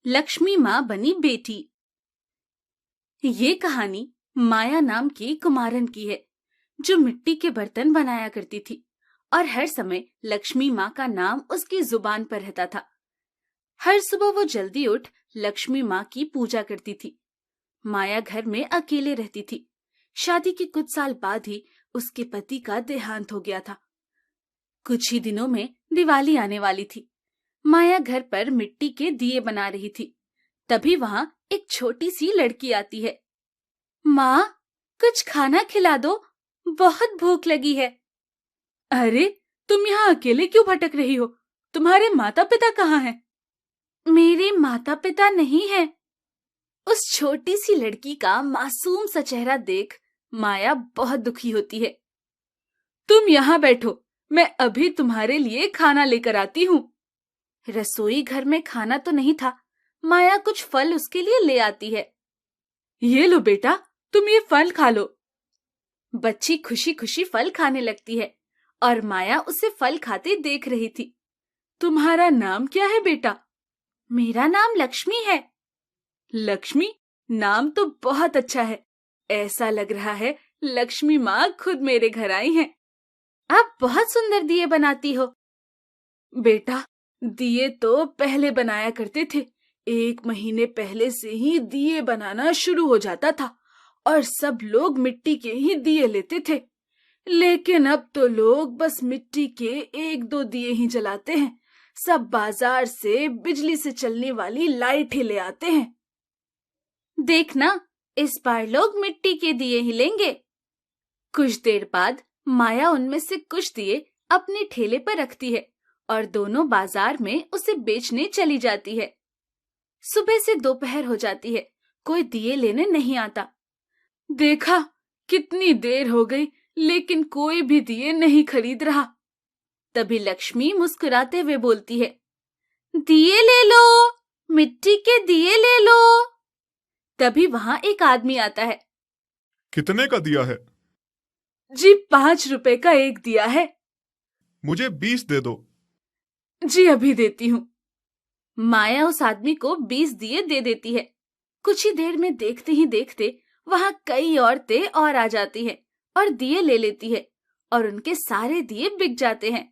लक्ष्मी माँ बनी बेटी। ये कहानी माया नाम की कुमारन की है, जो मिट्टी के बर्तन बनाया करती थी और हर समय लक्ष्मी माँ का नाम उसकी जुबान पर रहता था। हर सुबह वो जल्दी उठ लक्ष्मी माँ की पूजा करती थी। माया घर में अकेले रहती थी। शादी के कुछ साल बाद ही उसके पति का देहांत हो गया था। कुछ ही दिनों में दिवाली आने वाली थी। माया घर पर मिट्टी के दिए बना रही थी। तभी वहां एक छोटी सी लड़की आती है। माँ, कुछ खाना खिला दो, बहुत भूख लगी है। अरे, तुम यहाँ अकेले क्यों भटक रही हो? तुम्हारे माता पिता कहाँ हैं? मेरे माता पिता नहीं हैं। उस छोटी सी लड़की का मासूम सा चेहरा देख माया बहुत दुखी होती है। तुम यहाँ बैठो, मैं अभी तुम्हारे लिए खाना लेकर आती हूँ। रसोई घर में खाना तो नहीं था। माया कुछ फल उसके लिए ले आती है। ये लो बेटा, तुम ये फल खा लो। बच्ची खुशी खुशी फल खाने लगती है और माया उसे फल खाते देख रही थी। तुम्हारा नाम क्या है बेटा? मेरा नाम लक्ष्मी है। लक्ष्मी, नाम तो बहुत अच्छा है। ऐसा लग रहा है लक्ष्मी माँ खुद मेरे घर आई हैं। आप बहुत सुंदर दिए बनाती हो। बेटा, दिए तो पहले बनाया करते थे। 1 महीने पहले से ही दिए बनाना शुरू हो जाता था और सब लोग मिट्टी के ही दिए लेते थे। लेकिन अब तो लोग बस मिट्टी के 1-2 दिए ही जलाते हैं। सब बाजार से बिजली से चलने वाली लाइट ही ले आते हैं। देखना, इस बार लोग मिट्टी के दिए ही लेंगे। कुछ देर बाद माया उनमें से कुछ दिए अपने ठेले पर रखती है और दोनों बाजार में उसे बेचने चली जाती है। सुबह से दोपहर हो जाती है, कोई दिए लेने नहीं आता। देखा, कितनी देर हो गई, लेकिन कोई भी दिए नहीं खरीद रहा। तभी लक्ष्मी मुस्कुराते हुए बोलती है, दिए ले लो, मिट्टी के दिए ले लो। तभी वहां एक आदमी आता है। कितने का दिया है? जी, 5 रुपए का एक दिया है। मुझे 20 दे दो। जी, अभी देती हूँ। माया उस आदमी को 20 दिए दे देती है। कुछ ही देर में देखते ही देखते वहां कई औरतें और आ जाती हैं और दिए ले लेती है और उनके सारे दिए बिक जाते हैं।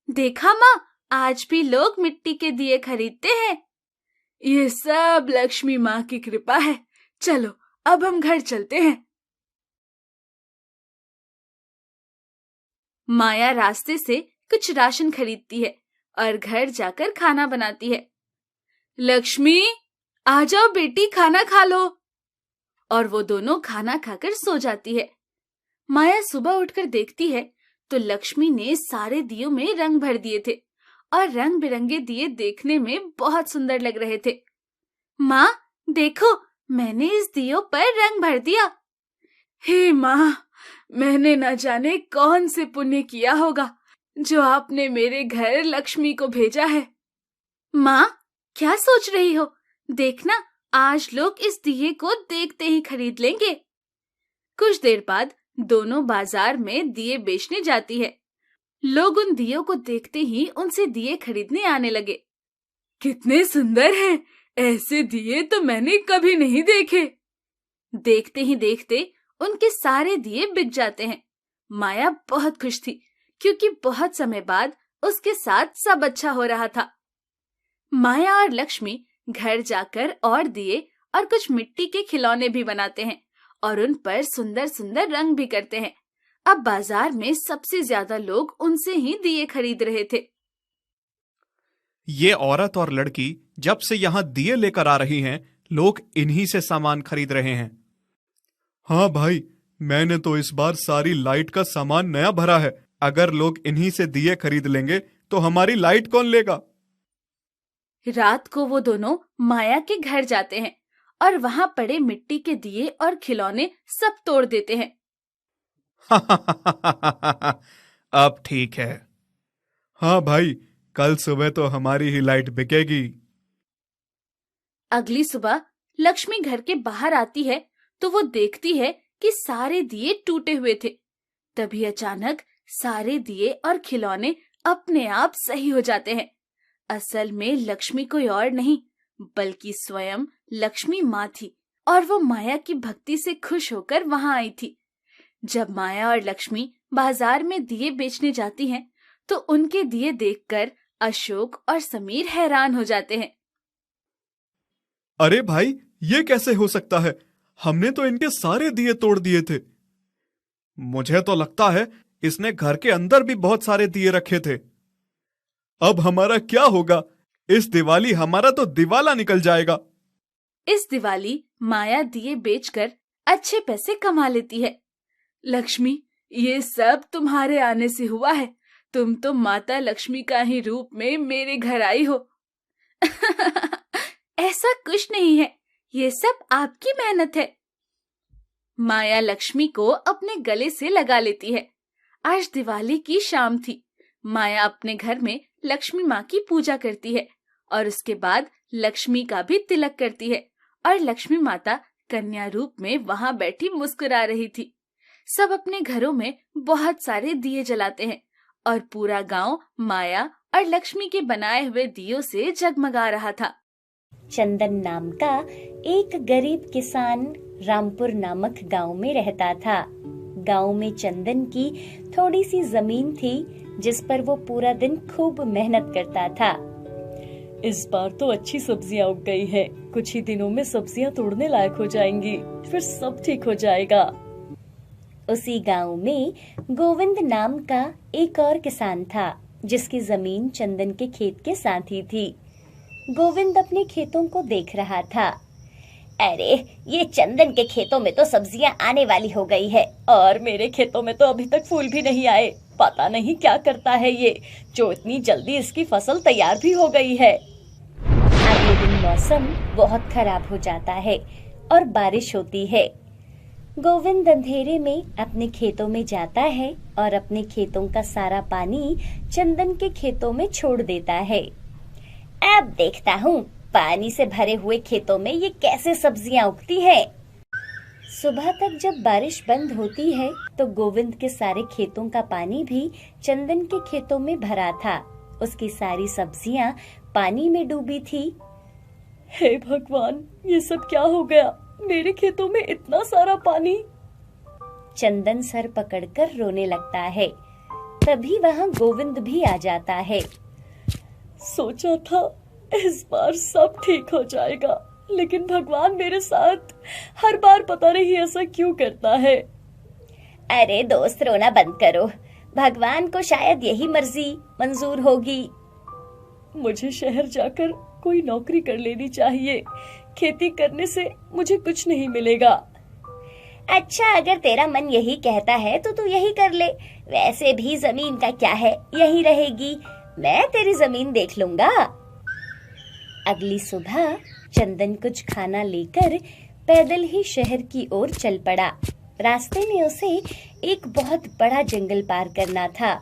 देखा माँ, आज भी लोग मिट्टी के दिए खरीदते हैं। ये सब लक्ष्मी माँ की कृपा है। चलो, अब हम घर चलते हैं। माया रास्ते से कुछ राशन खरीदती है और घर जाकर खाना बनाती है। लक्ष्मी, आ जाओ बेटी, खाना खा लो। और वो दोनों खाना खाकर सो जाती है। माया सुबह उठकर देखती है तो लक्ष्मी ने सारे दियों में रंग भर दिए थे और रंग बिरंगे दिए देखने में बहुत सुंदर लग रहे थे। माँ, देखो, मैंने इस दियों पर रंग भर दिया। हे माँ, मैंने न जाने कौन से पुण्य किया होगा जो आपने मेरे घर लक्ष्मी को भेजा है। माँ, क्या सोच रही हो? देखना, आज लोग इस दिए को देखते ही खरीद लेंगे। कुछ देर बाद दोनों बाजार में दिए बेचने जाती है। लोग उन दियों को देखते ही उनसे दिए खरीदने आने लगे। कितने सुंदर हैं! ऐसे दिए तो मैंने कभी नहीं देखे। देखते ही देखते उनके सारे दिए बिक जाते हैं। माया बहुत खुश थी, क्योंकि बहुत समय बाद उसके साथ सब अच्छा हो रहा था। माया और लक्ष्मी घर जाकर और दिए और कुछ मिट्टी के खिलौने भी बनाते हैं और उन पर सुंदर सुंदर रंग भी करते हैं। अब बाजार में सबसे ज्यादा लोग उनसे ही दिए खरीद रहे थे। ये औरत और लड़की जब से यहाँ दिए लेकर आ रही हैं, लोग इन्हीं से सामान खरीद रहे हैं। हाँ भाई, मैंने तो इस बार सारी लाइट का सामान नया भरा है। अगर लोग इन्हीं से दिए खरीद लेंगे तो हमारी लाइट कौन लेगा? रात को वो दोनों माया के घर जाते हैं और वहां पड़े मिट्टी के दिए और खिलौने सब तोड़ देते हैं। अब ठीक है। हाँ भाई, कल सुबह तो हमारी ही लाइट बिकेगी। अगली सुबह लक्ष्मी घर के बाहर आती है तो वो देखती है कि सारे दिए टूटे हुए थे। तभी अचानक सारे दिए और खिलौने अपने आप सही हो जाते हैं। असल में लक्ष्मी कोई और नहीं बल्कि स्वयं लक्ष्मी माँ थी और वो माया की भक्ति से खुश होकर वहां आई थी। जब माया और लक्ष्मी बाजार में दिए बेचने जाती हैं, तो उनके दिए देखकर अशोक और समीर हैरान हो जाते हैं। अरे भाई, ये कैसे हो सकता है? हमने तो इनके सारे दिए तोड़ दिए थे। मुझे तो लगता है इसने घर के अंदर भी बहुत सारे दिए रखे थे। अब हमारा क्या होगा? इस दिवाली हमारा तो दिवाला निकल जाएगा। इस दिवाली माया दिए बेचकर अच्छे पैसे कमा लेती है। लक्ष्मी, ये सब तुम्हारे आने से हुआ है। तुम तो माता लक्ष्मी का ही रूप में मेरे घर आई हो। ऐसा कुछ नहीं है, ये सब आपकी मेहनत है। माया लक्ष्मी को अपने गले से लगा लेती है। आज दिवाली की शाम थी। माया अपने घर में लक्ष्मी माँ की पूजा करती है और उसके बाद लक्ष्मी का भी तिलक करती है और लक्ष्मी माता कन्या रूप में वहां बैठी मुस्कुरा रही थी। सब अपने घरों में बहुत सारे दिए जलाते हैं और पूरा गांव माया और लक्ष्मी के बनाए हुए दियों से जगमगा रहा था। चंदन नाम का एक गरीब किसान रामपुर नामक गांव में रहता था। गांव में चंदन की थोड़ी सी जमीन थी जिस पर वो पूरा दिन खूब मेहनत करता था। इस बार तो अच्छी सब्जियां उग गई हैं। कुछ ही दिनों में सब्जियां तोड़ने लायक हो जाएंगी, फिर सब ठीक हो जाएगा। उसी गांव में गोविंद नाम का एक और किसान था जिसकी जमीन चंदन के खेत के साथ ही थी। गोविंद अपने खेतों को देख रहा था। अरे, ये चंदन के खेतों में तो सब्जियां आने वाली हो गई है और मेरे खेतों में तो अभी तक फूल भी नहीं आए। पता नहीं क्या करता है ये, जो इतनी जल्दी इसकी फसल तैयार भी हो गई है। अगले दिन मौसम बहुत खराब हो जाता है और बारिश होती है। गोविंद अंधेरे में अपने खेतों में जाता है और अपने खेतों का सारा पानी चंदन के खेतों में छोड़ देता है। अब देखता हूँ पानी से भरे हुए खेतों में ये कैसे सब्जियां उगती है। सुबह तक जब बारिश बंद होती है तो गोविंद के सारे खेतों का पानी भी चंदन के खेतों में भरा था। उसकी सारी सब्जियां पानी में डूबी थी। हे भगवान, ये सब क्या हो गया? मेरे खेतों में इतना सारा पानी। चंदन सर पकड़कर रोने लगता है। तभी वहाँ गोविंद भी आ जाता है। सोचा था इस बार सब ठीक हो जाएगा, लेकिन भगवान मेरे साथ हर बार पता नहीं ऐसा क्यों करता है। अरे दोस्त, रोना बंद करो। भगवान को शायद यही मर्जी मंजूर होगी। मुझे शहर जाकर कोई नौकरी कर लेनी चाहिए। खेती करने से मुझे कुछ नहीं मिलेगा। अच्छा, अगर तेरा मन यही कहता है तो तू यही कर ले। वैसे भी जमीन का क्या है, यही रहेगी। मैं तेरी जमीन देख लूंगा। अगली सुबह चंदन कुछ खाना लेकर पैदल ही शहर की ओर चल पड़ा। रास्ते में उसे एक बहुत बड़ा जंगल पार करना था।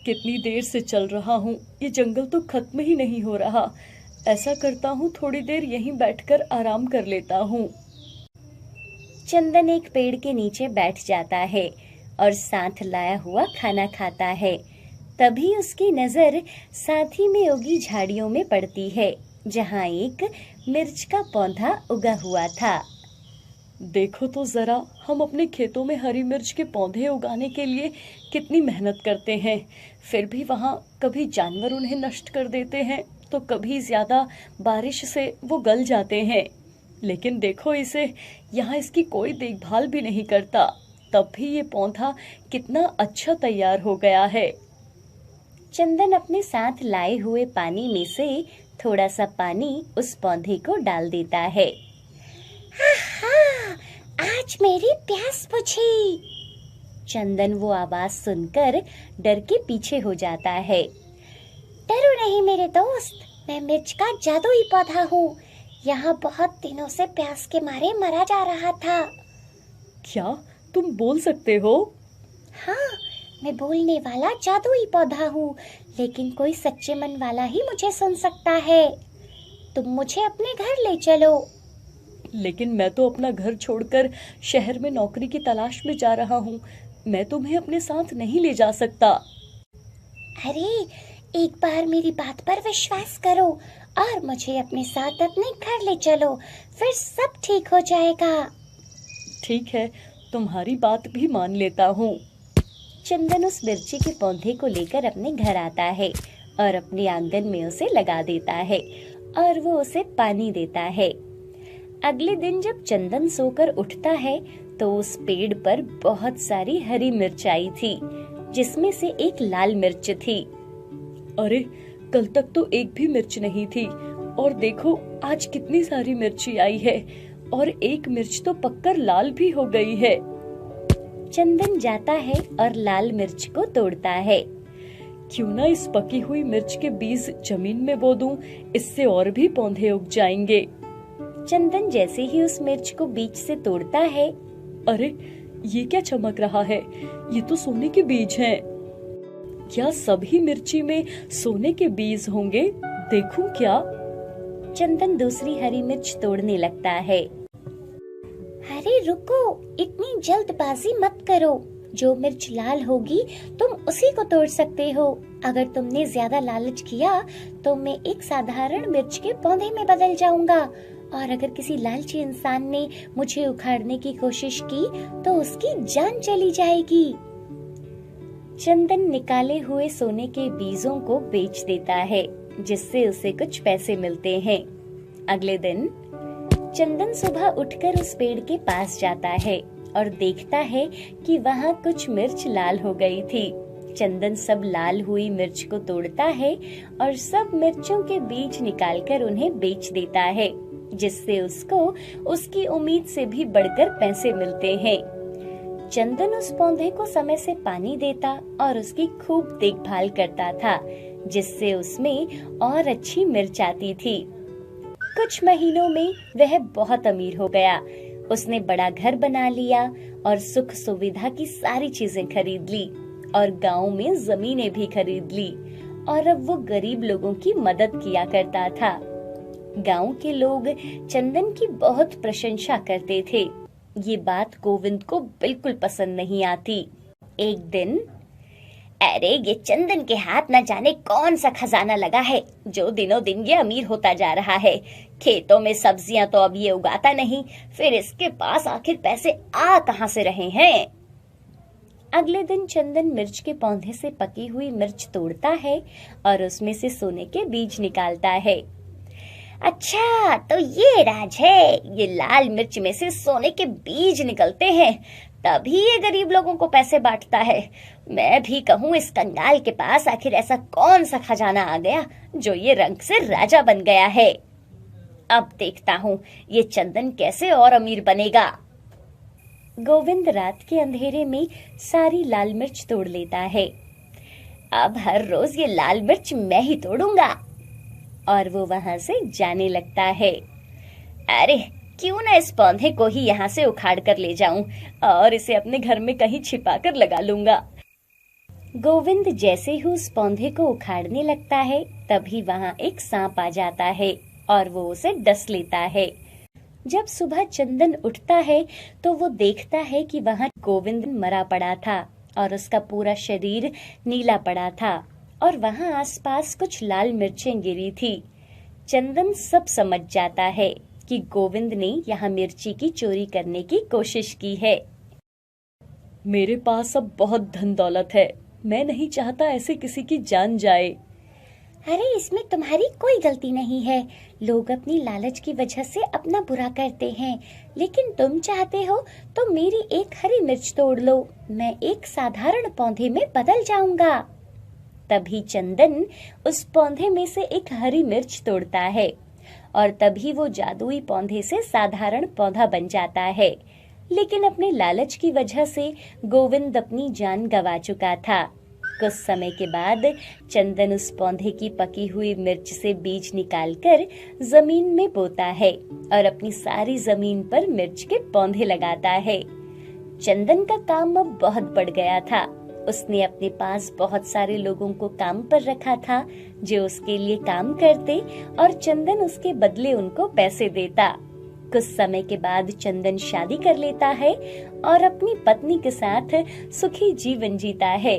कितनी देर से चल रहा हूँ, ये जंगल तो खत्म ही नहीं हो रहा। ऐसा करता हूँ, थोड़ी देर यहीं बैठकर आराम कर लेता हूँ। चंदन एक पेड़ के नीचे बैठ जाता है और साथ लाया हुआ खाना खाता है। तभी उसकी नजर साथ ही में उगी झाड़ियों में पड़ती है, जहाँ एक मिर्च का पौधा उगा हुआ था। देखो तो जरा, हम अपने खेतों में हरी मिर्च के पौधे उगाने के लिए कितनी मेहनत करते हैं, फिर भी वहाँ कभी जानवर उन्हें नष्ट कर देते हैं तो कभी ज्यादा बारिश से वो गल जाते हैं। लेकिन देखो इसे, यहाँ इसकी कोई देखभाल भी नहीं करता, तब भी ये पौधा कितना अच्छा तैयार हो गया है। चंदन अपने साथ लाए हुए पानी में से थोड़ा सा पानी उस पौधे को डाल देता है। आज मेरी प्यास बुझी। चंदन वो आवाज सुनकर डर के पीछे हो जाता है। डरो नहीं मेरे दोस्त, मैं मिर्च का जादुई पौधा हूँ। यहाँ बहुत दिनों से प्यास के मारे मरा जा रहा था। क्या तुम बोल सकते हो? हाँ, मैं बोलने वाला जादुई पौधा हूँ, लेकिन कोई सच्चे मन वाला ही मुझे सुन सकता है। तुम मुझे अपने घर ले चलो। लेकिन मैं तो अपना घर छोड़कर शहर में नौकरी की तलाश में जा रहा हूँ। मैं तुम्हें अपने साथ नहीं ले जा सकता। अरे, एक बार मेरी बात पर विश्वास करो और मुझे अपने साथ अपने घर ले चलो, फिर सब ठीक हो जाएगा। ठीक है, तुम्हारी बात भी मान लेता हूँ। चंदन उस मिर्ची के पौधे को लेकर अपने घर आता है और अपने आंगन में उसे लगा देता है और वो उसे पानी देता है। अगले दिन जब चंदन सोकर उठता है तो उस पेड़ पर बहुत सारी हरी मिर्च आई थी, जिसमें से एक लाल मिर्च थी। अरे, कल तक तो एक भी मिर्च नहीं थी और देखो आज कितनी सारी मिर्ची आई है और एक मिर्च तो पककर लाल भी हो गई है। चंदन जाता है और लाल मिर्च को तोड़ता है। क्यों ना इस पकी हुई मिर्च के बीज जमीन में बो दूं, इससे और भी पौधे उग जाएंगे। चंदन जैसे ही उस मिर्च को बीज से तोड़ता है, अरे, ये क्या चमक रहा है? ये तो सोने के बीज हैं। क्या सभी मिर्ची में सोने के बीज होंगे? देखूं क्या? चंदन दूसरी हरी मिर्च तोड़ने लगता है। अरे रुको, इतनी जल्दबाजी मत करो। जो मिर्च लाल होगी तुम उसी को तोड़ सकते हो। अगर तुमने ज्यादा लालच किया तो मैं एक साधारण मिर्च के पौधे में बदल जाऊंगा, और अगर किसी लालची इंसान ने मुझे उखाड़ने की कोशिश की तो उसकी जान चली जाएगी। चंदन निकाले हुए सोने के बीजों को बेच देता है, जिससे उसे कुछ पैसे मिलते हैं। अगले दिन चंदन सुबह उठकर उस पेड़ के पास जाता है और देखता है कि वहाँ कुछ मिर्च लाल हो गई थी। चंदन सब लाल हुई मिर्च को तोड़ता है और सब मिर्चों के बीज निकालकर उन्हें बेच देता है, जिससे उसको उसकी उम्मीद से भी बढ़कर पैसे मिलते हैं। चंदन उस पौधे को समय से पानी देता और उसकी खूब देखभाल करता था, जिससे उसमें और अच्छी मिर्च आती थी। कुछ महीनों में वह बहुत अमीर हो गया। उसने बड़ा घर बना लिया और सुख सुविधा की सारी चीजें खरीद ली और गांव में जमीनें भी खरीद ली, और अब वो गरीब लोगों की मदद किया करता था। गांव के लोग चंदन की बहुत प्रशंसा करते थे। ये बात गोविंद को बिल्कुल पसंद नहीं आती। एक दिन, अरे ये चंदन के हाथ न जाने कौन सा खजाना लगा है, जो दिनों दिन ये अमीर होता जा रहा है। खेतों में सब्जियां तो अब ये उगाता नहीं, फिर इसके पास आखिर पैसे आ कहां से रहे हैं। अगले दिन चंदन मिर्च के पौधे से पकी हुई मिर्च तोड़ता है और उसमें से सोने के बीज निकालता है। अच्छा, तो ये राज है। ये लाल मिर्च में से सोने के बीज निकलते हैं, तभी ये गरीब लोगों को पैसे बांटता है। मैं भी कहूँ इस कंगाल के पास आखिर ऐसा कौन सा खजाना आ गया जो ये रंग से राजा बन गया है। अब देखता हूँ ये चंदन कैसे और अमीर बनेगा। गोविंद रात के अंधेरे में सारी लाल मिर्च तोड़ लेता है। अब हर रोज ये लाल मिर्च मैं ही तोड़ूंगा। और वो वहाँ से जाने लगता है। अरे क्यों ना इस पौधे को ही यहाँ से उखाड़ कर ले जाऊं और इसे अपने घर में कहीं छिपा कर लगा लूंगा। गोविंद जैसे ही उस पौधे को उखाड़ने लगता है, तभी वहाँ एक सांप आ जाता है और वो उसे डस लेता है। जब सुबह चंदन उठता है तो वो देखता है कि वहाँ गोविंद मरा पड़ा था और उसका पूरा शरीर नीला पड़ा था और वहाँ आसपास कुछ लाल मिर्चें गिरी थी। चंदन सब समझ जाता है कि गोविंद ने यहाँ मिर्ची की चोरी करने की कोशिश की है। मेरे पास अब बहुत धन दौलत है, मैं नहीं चाहता ऐसे किसी की जान जाए। अरे इसमें तुम्हारी कोई गलती नहीं है। लोग अपनी लालच की वजह से अपना बुरा करते हैं, लेकिन तुम चाहते हो तो मेरी एक हरी मिर्च तोड़ लो, मैं एक साधारण पौधे में बदल जाऊंगा। तभी चंदन उस पौधे में से एक हरी मिर्च तोड़ता है और तभी वो जादुई पौधे से साधारण पौधा बन जाता है। लेकिन अपने लालच की वजह से गोविंद अपनी जान गंवा चुका था। कुछ समय के बाद चंदन उस पौधे की पकी हुई मिर्च से बीज निकालकर जमीन में बोता है और अपनी सारी जमीन पर मिर्च के पौधे लगाता है। चंदन का काम अब बहुत बढ़ गया था। उसने अपने पास बहुत सारे लोगों को काम पर रखा था जो उसके लिए काम करते और चंदन उसके बदले उनको पैसे देता। कुछ समय के बाद चंदन शादी कर लेता है और अपनी पत्नी के साथ सुखी जीवन जीता है।